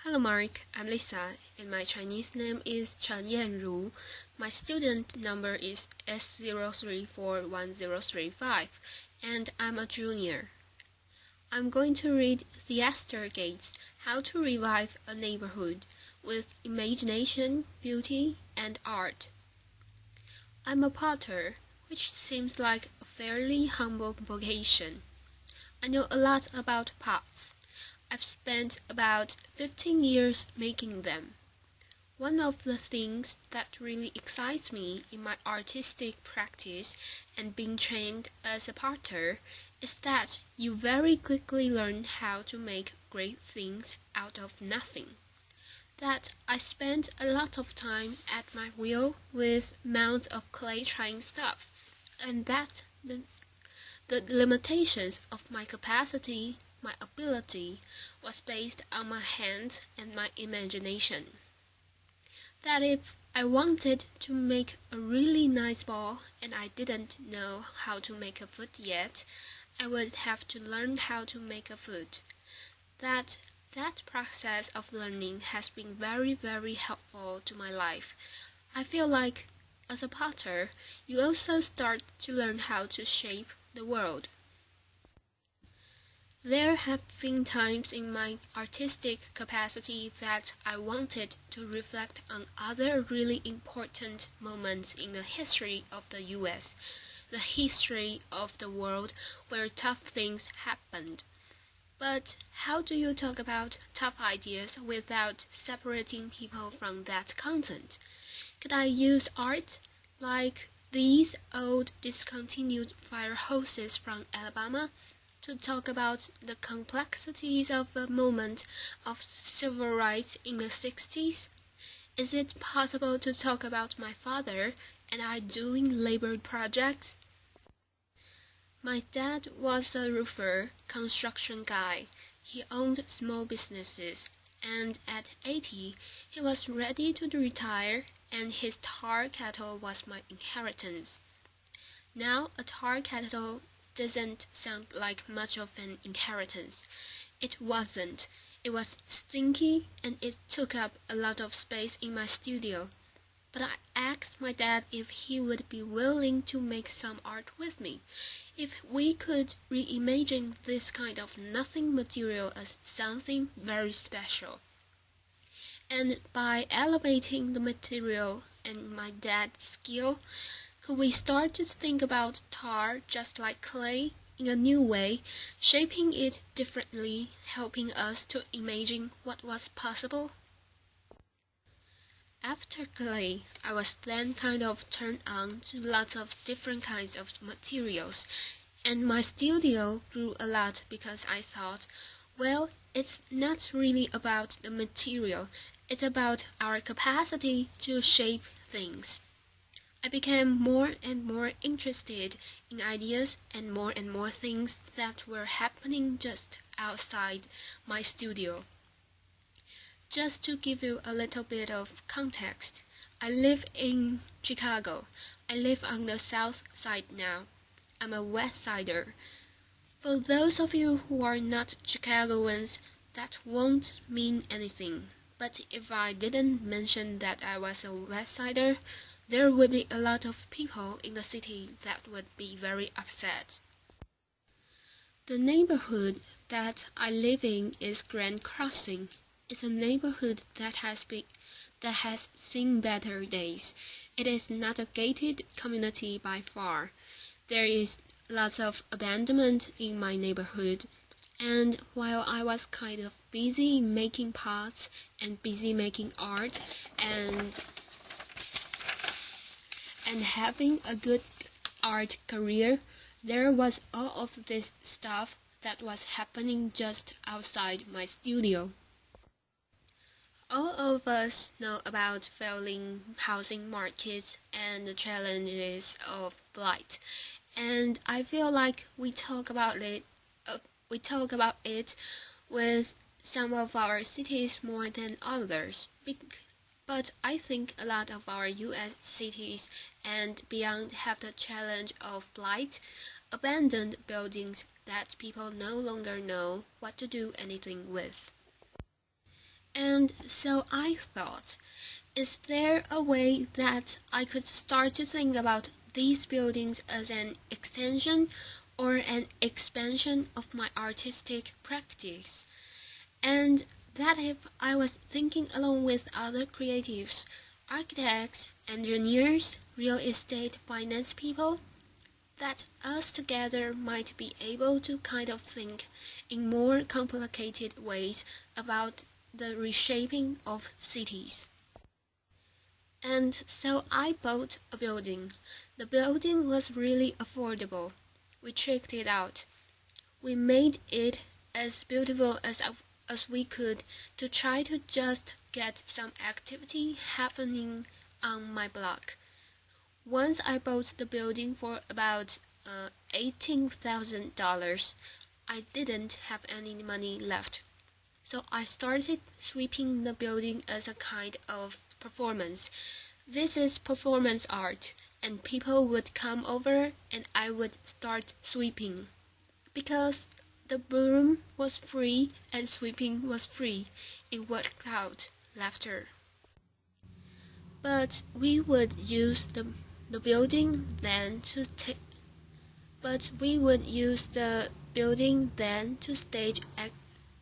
Hello Mark, I'm Lisa, and my Chinese name is Chen Yanru. My student number is S034135, and I'm a junior. I'm going to read Theaster Gates, How to Revive a Neighborhood with Imagination, Beauty, and Art. I'm a potter, which seems like a fairly humble vocation. I know a lot about pots. I've spent about 15 years making them. One of the things that really excites me in my artistic practice and being trained as a potter is that you very quickly learn how to make great things out of nothing. That I spent a lot of time at my wheel with mounds of clay trying stuff, and that the limitations of my capacity, my ability, was based on my hands and my imagination. That if I wanted to make a really nice ball and I didn't know how to make a foot yet, I would have to learn how to make a foot. That process of learning has been very helpful to my life. I feel like as a potter, you also start to learn how to shape the world. There have been times in my artistic capacity that I wanted to reflect on other really important moments in the history of the US, the history of the world where tough things happened. But how do you talk about tough ideas without separating people from that content? Could I use art, like these old discontinued fire hoses from Alabama, to talk about the complexities of the movement of civil rights in the 60s? Is it possible to talk about my father and I doing labor projects? My dad was a roofer, construction guy. He owned small businesses, and at 80 he was ready to retire, and his tar kettle was my inheritance. Now a tar kettle doesn't sound like much of an inheritance. It wasn't. It was stinky and it took up a lot of space in my studio. But I asked my dad if he would be willing to make some art with me, if we could reimagine this kind of nothing material as something very special. And by elevating the material and my dad's skill, could we start to think about tar just like clay in a new way, shaping it differently, helping us to imagine what was possible? After clay, I was then kind of turned on to lots of different kinds of materials, and my studio grew a lot because I thought, well, it's not really about the material, it's about our capacity to shape things. I became more and more interested in ideas and more things that were happening just outside my studio. Just to give you a little bit of context, I live in Chicago. I live on the south side now. I'm a west sider. For those of you who are not Chicagoans, that won't mean anything. But if I didn't mention that I was a west sider, there would be a lot of people in the city that would be very upset. The neighborhood that I live in is Grand Crossing. It's a neighborhood that has seen better days. It is not a gated community by far. There is lots of abandonment in my neighborhood, and while I was kind of busy making pots and busy making art and having a good art career, there was all of this stuff that was happening just outside my studio. All of us know about failing housing markets and the challenges of blight, and I feel like we talk about it with some of our cities more than others. But I think a lot of our US cities and beyond have the challenge of blight, abandoned buildings that people no longer know what to do anything with. And so I thought, is there a way that I could start to think about these buildings as an extension or an expansion of my artistic practice? And that if I was thinking along with other creatives, architects, engineers, real estate finance people, that us together might be able to kind of think in more complicated ways about the reshaping of cities. And so I bought a building. The building was really affordable. We checked it out. We made it as beautiful as we could to try to just get some activity happening on my block. Once I bought the building for about $18,000. I didn't have any money left, so I started sweeping the building as a kind of performance. This is performance art, and people would come over and I would start sweeping. Because the broom was free and sweeping was free, it worked out laughter. But we would use the building then to take But we would use the building then to stage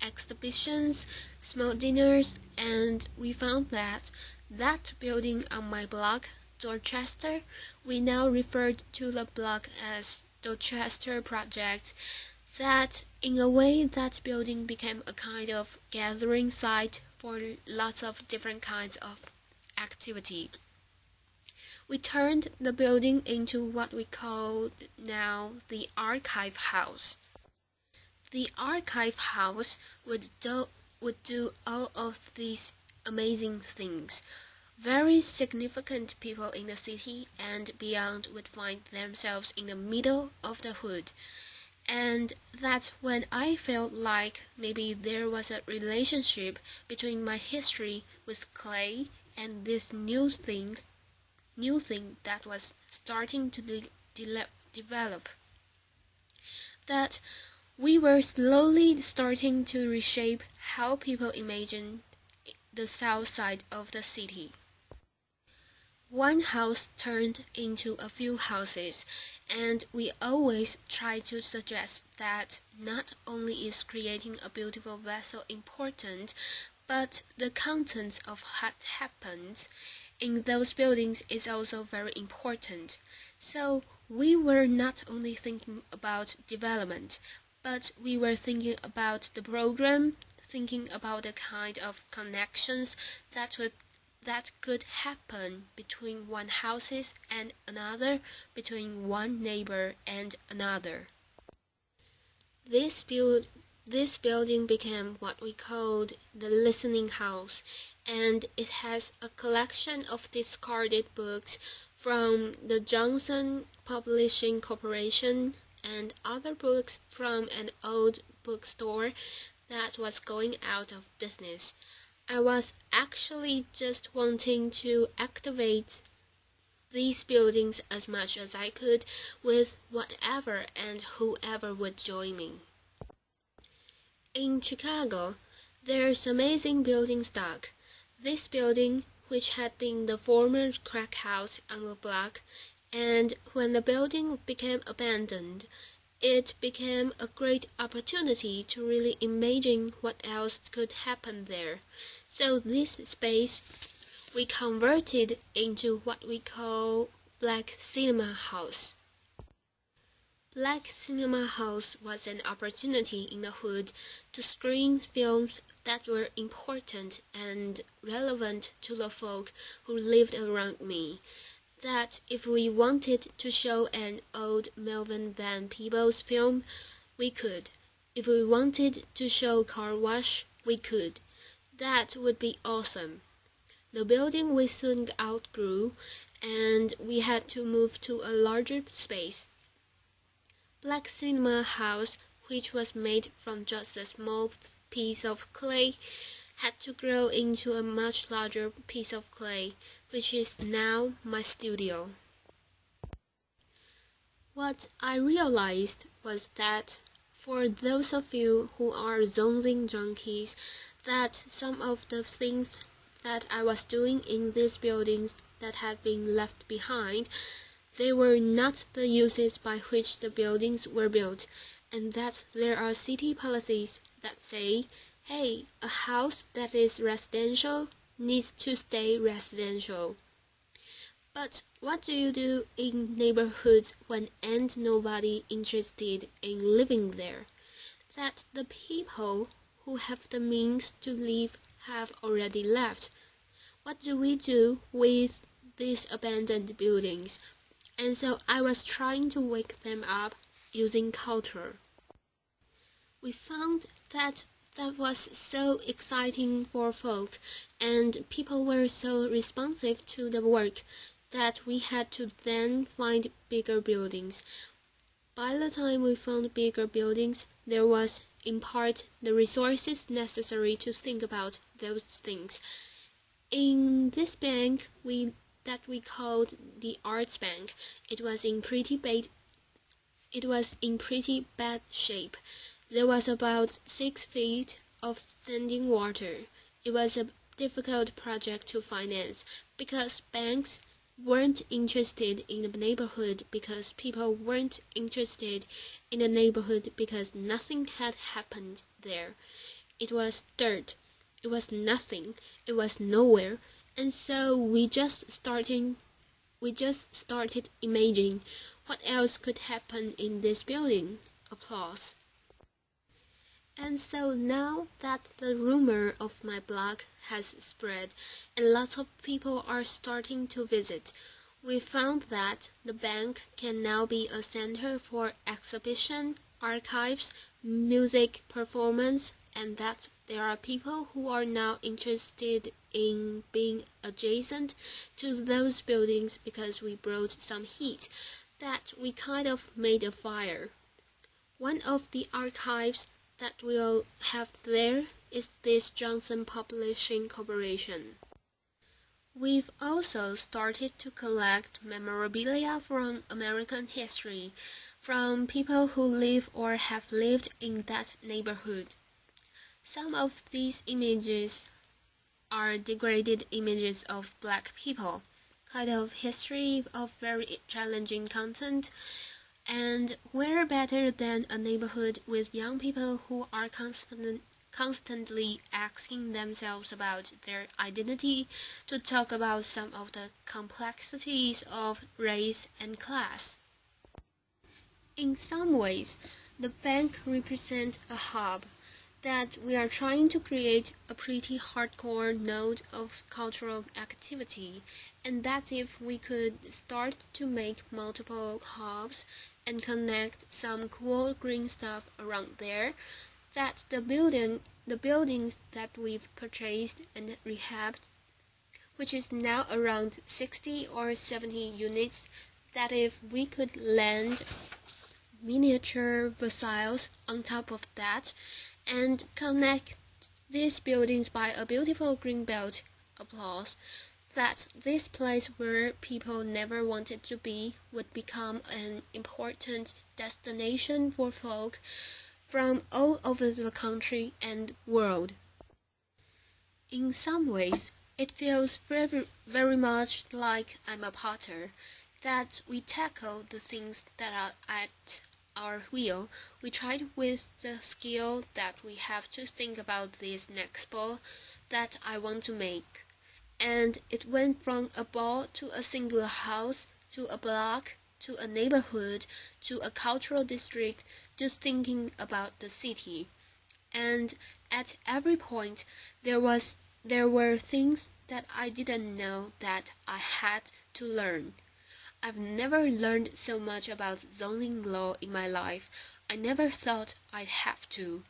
exhibitions, small dinners, and we found that that building on my block, Dorchester, we now referred to the block as Dorchester Project, that in a way that building became a kind of gathering site for lots of different kinds of activity. We turned the building into what we call now the Archive House. The Archive House would do all of these amazing things. Very significant people in the city and beyond would find themselves in the middle of the hood. And that's when I felt like maybe there was a relationship between my history with clay and these new thing that was starting to develop. That we were slowly starting to reshape how people imagine the south side of the city. One house turned into a few houses, and we always try to suggest that not only is creating a beautiful vessel important, but the contents of what happens in those buildings is also very important. So we were not only thinking about development, but we were thinking about the program, thinking about the kind of connections that could happen between one houses and another, between one neighbor and another. This building became what we called the listening house, and it has a collection of discarded books from the Johnson Publishing Corporation and other books from an old bookstore that was going out of business. I was actually just wanting to activate these buildings as much as I could with whatever and whoever would join me. In Chicago, there's amazing building stock. This building, which had been the former crack house on the block, and when the building became abandoned, it became a great opportunity to really imagine what else could happen there. So this space we converted into what we call Black Cinema House. Black Cinema House was an opportunity in the hood to screen films that were important and relevant to the folk who lived around me. That if we wanted to show an old Melvin Van Peebles film, we could. If we wanted to show Car Wash, we could. That would be awesome. The building we soon outgrew, and we had to move to a larger space. Black Cinema House, which was made from just a small piece of clay, had to grow into a much larger piece of clay, which is now my studio. What I realized was that for those of you who are zonzing junkies, that some of the things that I was doing in these buildings that had been left behind, they were not the uses by which the buildings were built, and that there are city policies that say, hey, a house that is residential needs to stay residential. But what do you do in neighborhoods when ain't nobody interested in living there? That the people who have the means to live have already left. What do we do with these abandoned buildings? And so I was trying to wake them up using culture. We found that was so exciting for folk, and people were so responsive to the work that we had to then find bigger buildings. By the time we found bigger buildings, there was, in part, the resources necessary to think about those things. In this bank that we called the Arts Bank, it was in pretty bad shape. There was about 6 feet of standing water. It was a difficult project to finance because banks weren't interested in the neighborhood because people weren't interested in the neighborhood because nothing had happened there. It was dirt. It was nothing. It was nowhere. And so we just started imagining what else could happen in this building. Applause. And so now that the rumor of my blog has spread and lots of people are starting to visit, we found that the bank can now be a center for exhibition, archives, music performance, and that there are people who are now interested in being adjacent to those buildings because we brought some heat, that we kind of made a fire. One of the archives that we'll have there is this Johnson Publishing Corporation. We've also started to collect memorabilia from American history, from people who live or have lived in that neighborhood. Some of these images are degraded images of black people, kind of history of very challenging content, and where better than a neighborhood with young people who are constantly asking themselves about their identity to talk about some of the complexities of race and class. In some ways, the bank represents a hub that we are trying to create a pretty hardcore node of cultural activity, and that if we could start to make multiple hubs and connect some cool green stuff around there, that the buildings that we've purchased and rehabbed, which is now around 60 or 70 units, that if we could land miniature basiles on top of that and connect these buildings by a beautiful green belt, applause, that this place where people never wanted to be would become an important destination for folk from all over the country and world. In some ways, it feels very much like I'm a potter, that we tackle the things that are at our wheel. We tried with the skill that we have to think about this next ball that I want to make. And it went from a ball to a singular house, to a block, to a neighborhood, to a cultural district, to thinking about the city. And at every point there were things that I didn't know that I had to learn. I've never learned so much about zoning law in my life. I never thought I'd have to.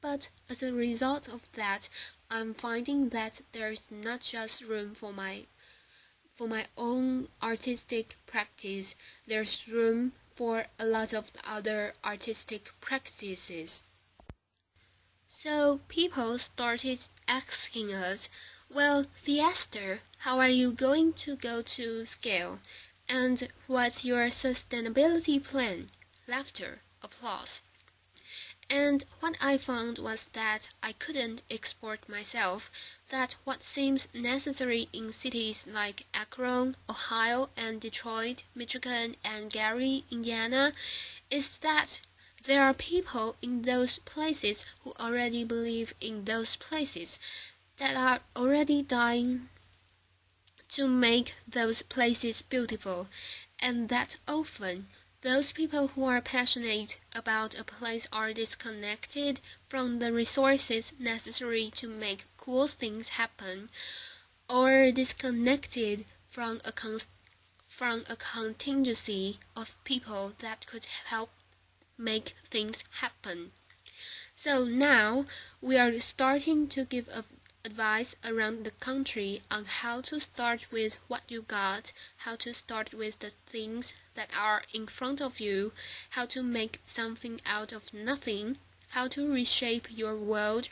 But as a result of that, I'm finding that there's not just room for my own artistic practice, there's room for a lot of other artistic practices. So people started asking us, well, Theaster, how are you going to go to scale? And what's your sustainability plan? Laughter, applause. And what I found was that I couldn't export myself, that what seems necessary in cities like Akron, Ohio, and Detroit, Michigan, and Gary, Indiana, is that there are people in those places who already believe in those places, that are already dying to make those places beautiful, and that often those people who are passionate about a place are disconnected from the resources necessary to make cool things happen, or disconnected from a contingency of people that could help make things happen. So now we are starting to give advice around the country on how to start with what you got, how to start with the things that are in front of you, how to make something out of nothing, how to reshape your world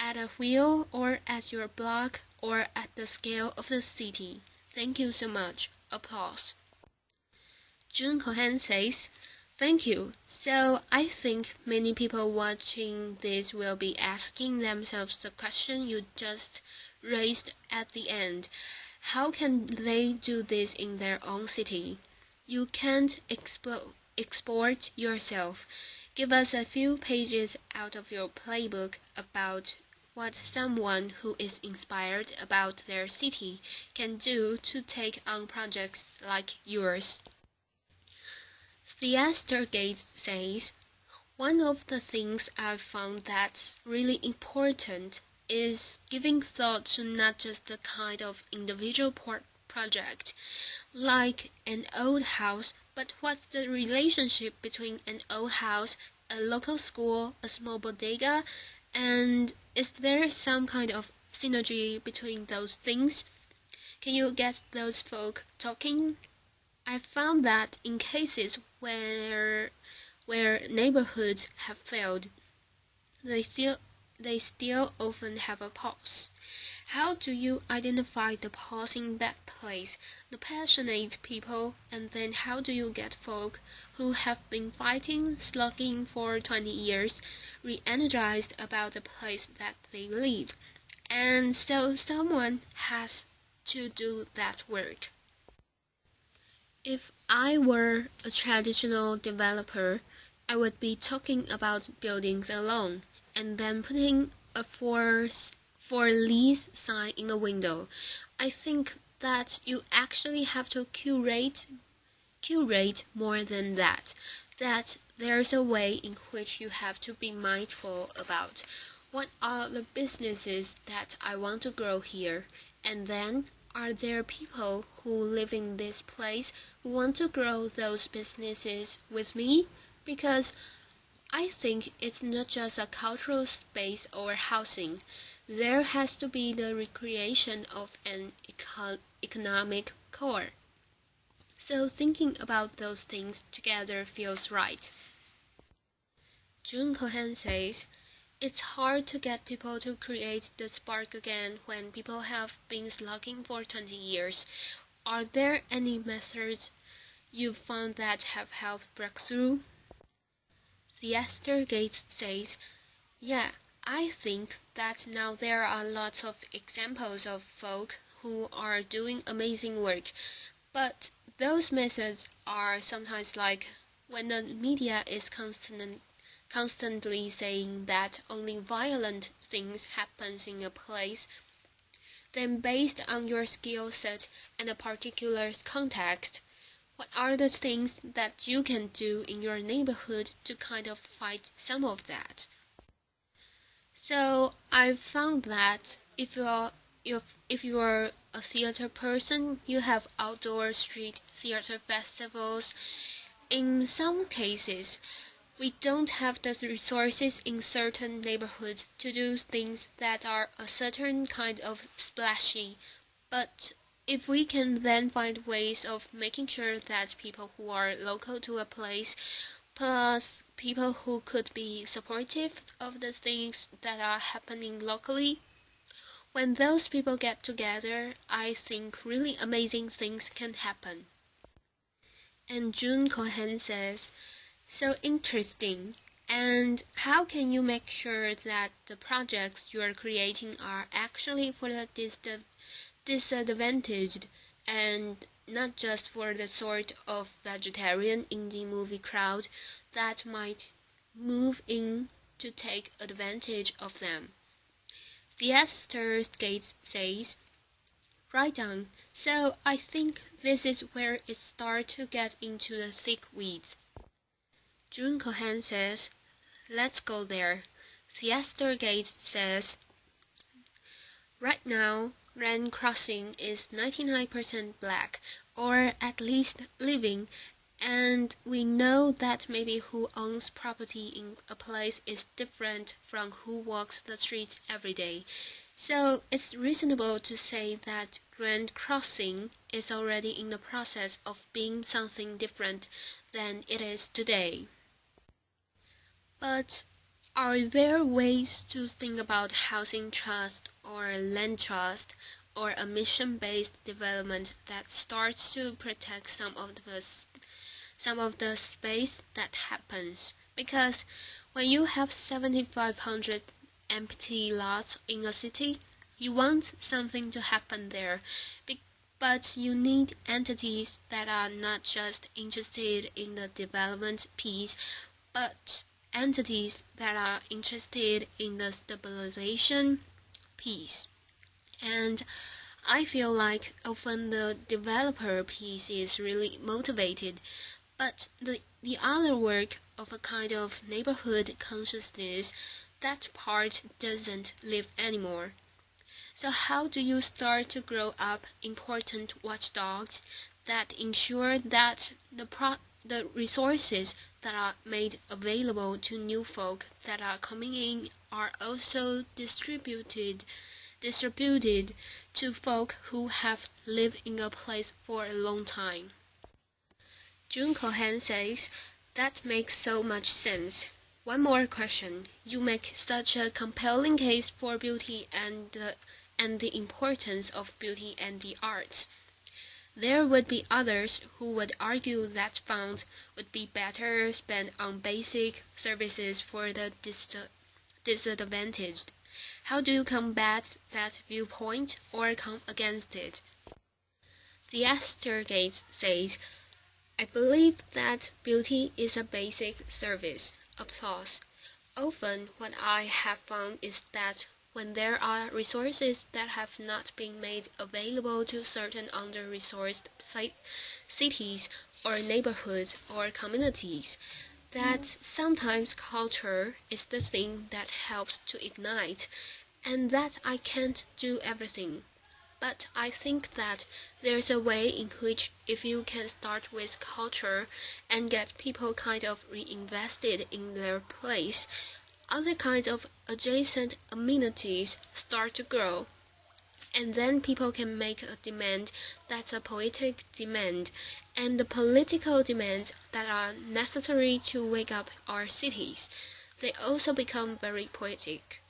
at a wheel or at your block or at the scale of the city. Thank you so much. Applause. June Cohen says, "Thank you. So I think many people watching this will be asking themselves the question you just raised at the end. How can they do this in their own city? You can't export yourself. Give us a few pages out of your playbook about what someone who is inspired about their city can do to take on projects like yours." Theaster says, "One of the things I've found that's really important is giving thought to not just the kind of individual project, like an old house, but what's the relationship between an old house, a local school, a small bodega, and is there some kind of synergy between those things? Can you get those folk talking?" I found that in cases where neighborhoods have failed, they still often have a pulse. How do you identify the pulse in that place, the passionate people, and then how do you get folk who have been fighting, slugging for 20 years, re-energized about the place that they live? And so someone has to do that work. If I were a traditional developer, I would be talking about buildings alone, and then putting a for lease sign in a window. I think that you actually have to curate more than that. That there's a way in which you have to be mindful about what are the businesses that I want to grow here, and then are there people who live in this place who want to grow those businesses with me? Because I think it's not just a cultural space or housing. There has to be the recreation of an economic core. So thinking about those things together feels right. June Cohen says, "It's hard to get people to create the spark again when people have been slugging for 20 years. Are there any methods you've found that have helped break through?" Theaster says, "Yeah, I think that now there are lots of examples of folk who are doing amazing work, but those methods are sometimes like when the media is constantly saying that only violent things happen in a place, then based on your skill set and a particular context, what are the things that you can do in your neighborhood to kind of fight some of that?" So I've found that if you're a theater person, you have outdoor street theater festivals. In some cases, we don't have the resources in certain neighborhoods to do things that are a certain kind of splashy, but if we can then find ways of making sure that people who are local to a place, plus people who could be supportive of the things that are happening locally, when those people get together, I think really amazing things can happen. And June Cohen says, "So interesting. And how can you make sure that the projects you are creating are actually for the disadvantaged and not just for the sort of vegetarian indie movie crowd that might move in to take advantage of them? Theaster Gates says, "Right on. So I think this is where it starts to get into the thick weeds." June Cohen says, "Let's go there." Theaster Gates says, "Right now, Grand Crossing is 99% black, or at least living, and we know that maybe who owns property in a place is different from who walks the streets every day. So it's reasonable to say that Grand Crossing is already in the process of being something different than it is today." But are there ways to think about housing trust or land trust or a mission-based development that starts to protect some of the space that happens? Because when you have 7,500 empty lots in a city, you want something to happen there, but you need entities that are not just interested in the development piece, but entities that are interested in the stabilization piece. And I feel like often the developer piece is really motivated, but the other work of a kind of neighborhood consciousness, that part doesn't live anymore. So how do you start to grow up important watchdogs that ensure that the resources that are made available to new folk that are coming in are also distributed to folk who have lived in a place for a long time? June Cohen says, "That makes so much sense. One more question. You make such a compelling case for beauty and the importance of beauty and the arts. There would be others who would argue that funds would be better spent on basic services for the disadvantaged. How do you combat that viewpoint or come against it?" Theaster Gates says, "I believe that beauty is a basic service." Applause. "Often what I have found is that when there are resources that have not been made available to certain under-resourced cities or neighborhoods or communities, that sometimes culture is the thing that helps to ignite, and that I can't do everything. But I think that there's a way in which if you can start with culture and get people kind of reinvested in their place, other kinds of adjacent amenities start to grow, and then people can make a demand that's a poetic demand, and the political demands that are necessary to wake up our cities, they also become very poetic."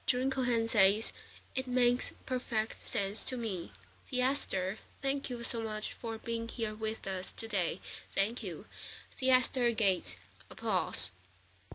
June Cohen says, "It makes perfect sense to me." Theaster, thank you so much for being here with us today. Thank you. Theaster Gates, applause.